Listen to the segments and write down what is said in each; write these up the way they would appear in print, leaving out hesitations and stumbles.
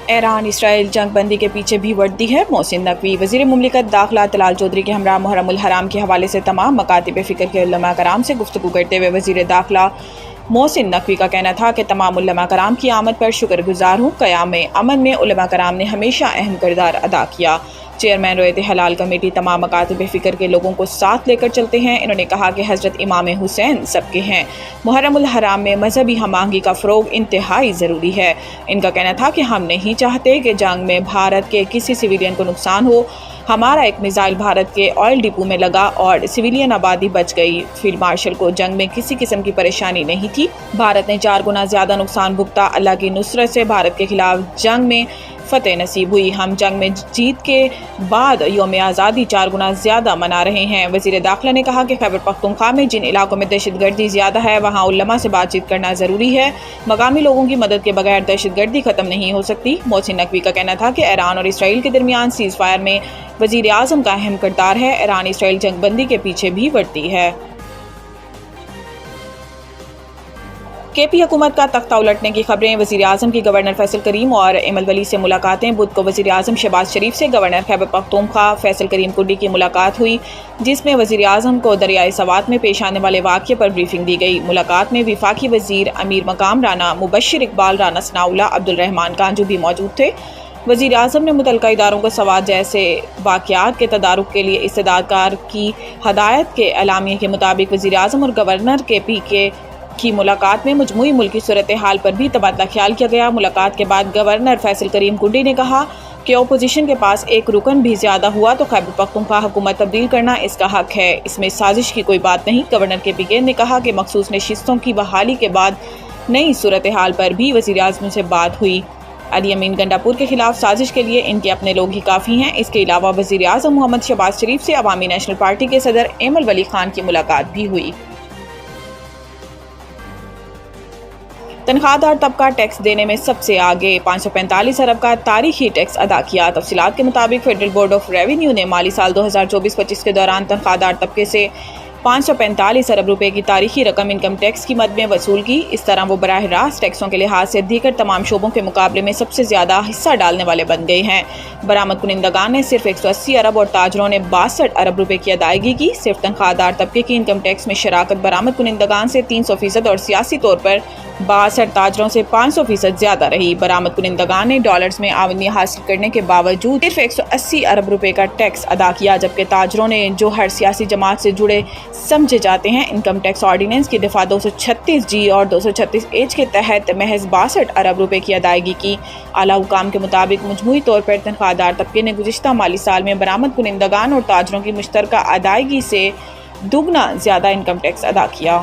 ایران اسرائیل جنگ بندی کے پیچھے بھی وردی ہے محسن نقوی۔ وزیر مملکت داخلہ طلال چودھری کے ہمراہ محرم الحرام کے حوالے سے تمام مکاتب فکر کے علماء کرام سے گفتگو کرتے ہوئے وزیر داخلہ محسن نقوی کا کہنا تھا کہ تمام علماء کرام کی آمد پر شکر گزار ہوں۔ قیام امن میں علماء کرام نے ہمیشہ اہم کردار ادا کیا۔ چیئرمین رویت حلال کمیٹی تمام مکاتب فکر کے لوگوں کو ساتھ لے کر چلتے ہیں۔ انہوں نے کہا کہ حضرت امام حسین سب کے ہیں۔ محرم الحرام میں مذہبی ہم آہنگی کا فروغ انتہائی ضروری ہے۔ ان کا کہنا تھا کہ ہم نہیں چاہتے کہ جنگ میں بھارت کے کسی سویلین کو نقصان ہو۔ ہمارا ایک میزائل بھارت کے آئل ڈپو میں لگا اور سویلین آبادی بچ گئی۔ فیلڈ مارشل کو جنگ میں کسی قسم کی پریشانی نہیں تھی۔ بھارت نے 4 گنا زیادہ نقصان بھگتا۔ اللہ کی نصرت سے بھارت کے خلاف جنگ میں فتح نصیب ہوئی۔ ہم جنگ میں جیت کے بعد یوم آزادی 4 گنا زیادہ منا رہے ہیں۔ وزیر داخلہ نے کہا کہ خیبر پختونخوا میں جن علاقوں میں دہشت گردی زیادہ ہے وہاں علماء سے بات چیت کرنا ضروری ہے۔ مقامی لوگوں کی مدد کے بغیر دہشت گردی ختم نہیں ہو سکتی۔ محسن نقوی کا کہنا تھا کہ ایران اور اسرائیل کے درمیان سیز فائر میں وزیر اعظم کا اہم کردار ہے۔ ایران اسرائیل جنگ بندی کے پیچھے بھی وردی ہے۔ کے پی حکومت کا تختہ الٹنے کی خبریں۔ وزیر اعظم کی گورنر فیصل کریم اور ایمل ولی سے ملاقاتیں۔ بدھ کو وزیر اعظم شہباز شریف سے گورنر خیبر پختونخوا فیصل کریم کنڈی کی ملاقات ہوئی، جس میں وزیر اعظم کو دریائے سوات میں پیش آنے والے واقعے پر بریفنگ دی گئی۔ ملاقات میں وفاقی وزیر امیر مقام رانا مبشر اقبال، رانا ثناء اللہ، عبدالرحمان کانجو بھی موجود تھے۔ وزیر اعظم نے متعلقہ اداروں کو سوات جیسے واقعات کے تدارک کے لیے استعداد کار کی ہدایت کے اعلامیے کے مطابق وزیر اعظم اور گورنر کے پی کے کی ملاقات میں مجموعی ملکی صورتحال پر بھی تبادلہ خیال کیا گیا۔ ملاقات کے بعد گورنر فیصل کریم کنڈی نے کہا کہ اپوزیشن کے پاس ایک رکن بھی زیادہ ہوا تو خیبر پختونخوا حکومت تبدیل کرنا اس کا حق ہے، اس میں سازش کی کوئی بات نہیں۔ گورنر کے پی کے نے کہا کہ مخصوص نشستوں کی بحالی کے بعد نئی صورتحال پر بھی وزیر اعظم سے بات ہوئی۔ علی امین گنڈاپور کے خلاف سازش کے لیے ان کے اپنے لوگ ہی کافی ہیں۔ اس کے علاوہ وزیر اعظم محمد شہباز شریف سے عوامی نیشنل پارٹی کے صدر ایمل ولی خان کی ملاقات بھی ہوئی۔ تنخواہ دار طبقہ ٹیکس دینے میں سب سے آگے، 545 ارب کا تاریخی ٹیکس ادا کیا۔ تفصیلات کے مطابق فیڈرل بورڈ آف ریونیو نے مالی سال 2024-25 کے دوران تنخواہ دار طبقے سے 545 ارب روپے کی تاریخی رقم انکم ٹیکس کی مد میں وصول کی۔ اس طرح وہ براہ راست ٹیکسوں کے لحاظ سے دیگر تمام شعبوں کے مقابلے میں سب سے زیادہ حصہ ڈالنے والے بن گئے ہیں۔ برآمد کنندگان نے صرف 180 ارب اور تاجروں نے 62 ارب روپے کی ادائیگی کی۔ صرف تنخواہ دار طبقے کی انکم ٹیکس میں شراکت برآمد کنندگان سے 300% اور سیاسی طور پر 62 تاجروں سے 500% زیادہ رہی۔ برآمد کنندگان نے ڈالرز میں آمدنی حاصل کرنے کے باوجود صرف 180 ارب روپے کا ٹیکس ادا کیا، جبکہ تاجروں نے، جو ہر سیاسی جماعت سے جڑے سمجھے جاتے ہیں، انکم ٹیکس آرڈیننس کی دفعہ 236 جی اور 236 ایچ کے تحت محض 62 ارب روپے کی ادائیگی کی۔ اعلیٰ حکام کے مطابق مجموعی طور پر تنخواہ دار طبقے نے گزشتہ مالی سال میں برآمد کنندگان اور تاجروں کی مشترکہ ادائیگی سے دوگنا زیادہ انکم ٹیکس ادا کیا۔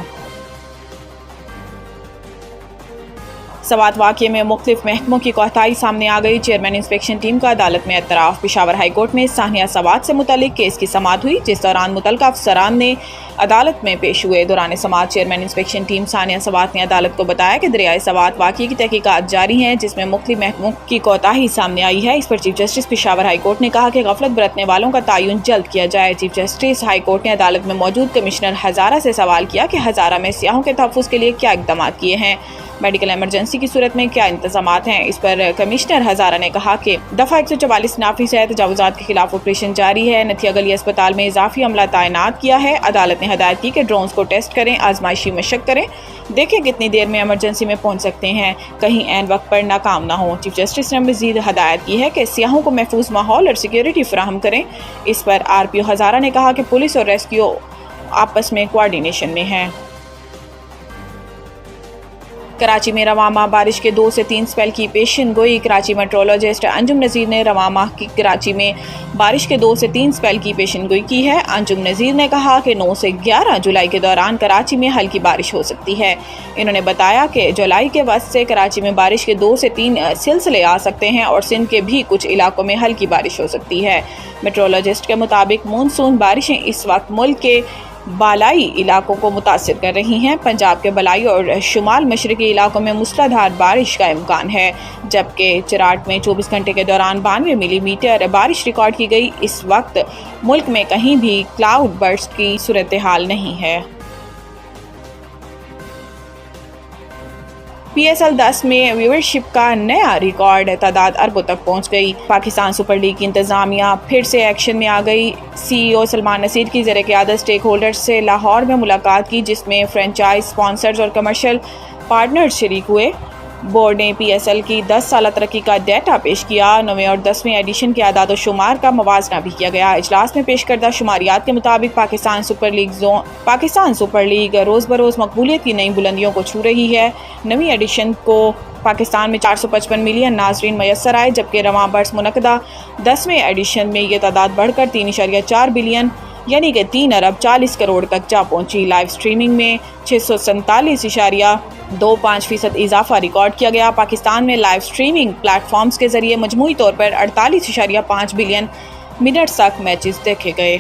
سوات واقعے میں مختلف محکموں کی کوتاہی سامنے آ گئی۔ چیئرمین انسپیکشن ٹیم کا عدالت میں اعتراف۔ پشاور ہائی کورٹ میں سانحہ سوات سے متعلق کیس کی سماعت ہوئی، جس دوران متعلقہ افسران نے عدالت میں پیش ہوئے۔ دوران سماعت چیئرمین انسپیکشن ٹیم سانحہ سوات نے عدالت کو بتایا کہ دریائے سوات واقعے کی تحقیقات جاری ہیں، جس میں مختلف محکموں کی کوتاہی سامنے آئی ہے۔ اس پر chief justice Peshawar high court نے کہا کہ غفلت برتنے والوں کا تعین جلد کیا جائے۔ چیف جسٹس ہائی کورٹ نے عدالت میں موجود کمشنر ہزارہ سے سوال کیا کہ ہزارہ میں سیاحوں کے تحفظ کے لیے کیا اقدامات کیے ہیں، میڈیکل ایمرجنسی کی صورت میں کیا انتظامات ہیں۔ اس پر کمشنر ہزارہ نے کہا کہ دفعہ 144 نافذ ہے، تجاوزات کے خلاف آپریشن جاری ہے۔ نتھیا گلی اسپتال میں اضافی عملہ تعینات کیا ہے۔ عدالت نے ہدایت کی کہ ڈرونز کو ٹیسٹ کریں، آزمائشی مشق کریں، دیکھیں کتنی دیر میں ایمرجنسی میں پہنچ سکتے ہیں، کہیں عین وقت پر ناکام نہ ہوں۔ چیف جسٹس نے مزید ہدایت کی ہے کہ سیاحوں کو محفوظ ماحول اور سیکیورٹی فراہم کریں۔ اس پر آر پی او ہزارہ نے کہا کہ پولیس اور ریسکیو آپس میں کوارڈینیشن میں ہیں۔ کراچی میں رواں ماہ بارش کے 2 سے 3 سپیل کی پیشن گوئی۔ کراچی میٹرولوجسٹ انجم نذیر نے رواں ماہ کی کراچی میں بارش کے 2 سے 3 سپیل کی پیشن گوئی کی ہے۔ انجم نذیر نے کہا کہ 9 سے 11 جولائی کے دوران کراچی میں ہلکی بارش ہو سکتی ہے۔ انہوں نے بتایا کہ جولائی کے وسط سے کراچی میں بارش کے 2 سے 3 سلسلے آ سکتے ہیں اور سندھ کے بھی کچھ علاقوں میں ہلکی بارش ہو سکتی ہے۔ میٹرولوجسٹ کے مطابق مونسون بارشیں اس وقت ملک کے بالائی علاقوں کو متاثر کر رہی ہیں۔ پنجاب کے بالائی اور شمال مشرقی علاقوں میں موسلادھار بارش کا امکان ہے، جبکہ چراٹ میں 24 گھنٹے کے دوران 92 ملی میٹر بارش ریکارڈ کی گئی۔ اس وقت ملک میں کہیں بھی کلاؤڈ برسٹ کی صورتحال نہیں ہے۔ PSL 10 میں ویورشپ کا نیا ریکارڈ، تعداد اربوں تک پہنچ گئی۔ پاکستان سپر لیگ کی انتظامیہ پھر سے ایکشن میں آ گئی۔ CEO سلمان نصیر کی زیر قیادت اسٹیک ہولڈرز سے لاہور میں ملاقات کی، جس میں فرنچائز اسپانسرز اور کمرشل پارٹنرز شریک ہوئے۔ بورڈ نے PSL کی 10 سالہ ترقی کا ڈیٹا پیش کیا۔ 9ویں اور 10ویں ایڈیشن کے اعداد و شمار کا موازنہ بھی کیا گیا۔ اجلاس میں پیش کردہ شماریات کے مطابق پاکستان سپر لیگ روز بروز مقبولیت کی نئی بلندیوں کو چھو رہی ہے۔ 9ویں ایڈیشن کو پاکستان میں 455 ملین ناظرین میسر آئے، جبکہ رواں برس منعقدہ 10ویں ایڈیشن میں یہ تعداد بڑھ کر 3.4 بلین یعنی کہ 3 ارب 40 کروڑ تک جا پہنچی۔ لائیو سٹریمنگ میں 647.25% اضافہ ریکارڈ کیا گیا۔ پاکستان میں لائیو سٹریمنگ پلیٹ فارمز کے ذریعے مجموعی طور پر 48.5 بلین منٹس تک میچز دیکھے گئے۔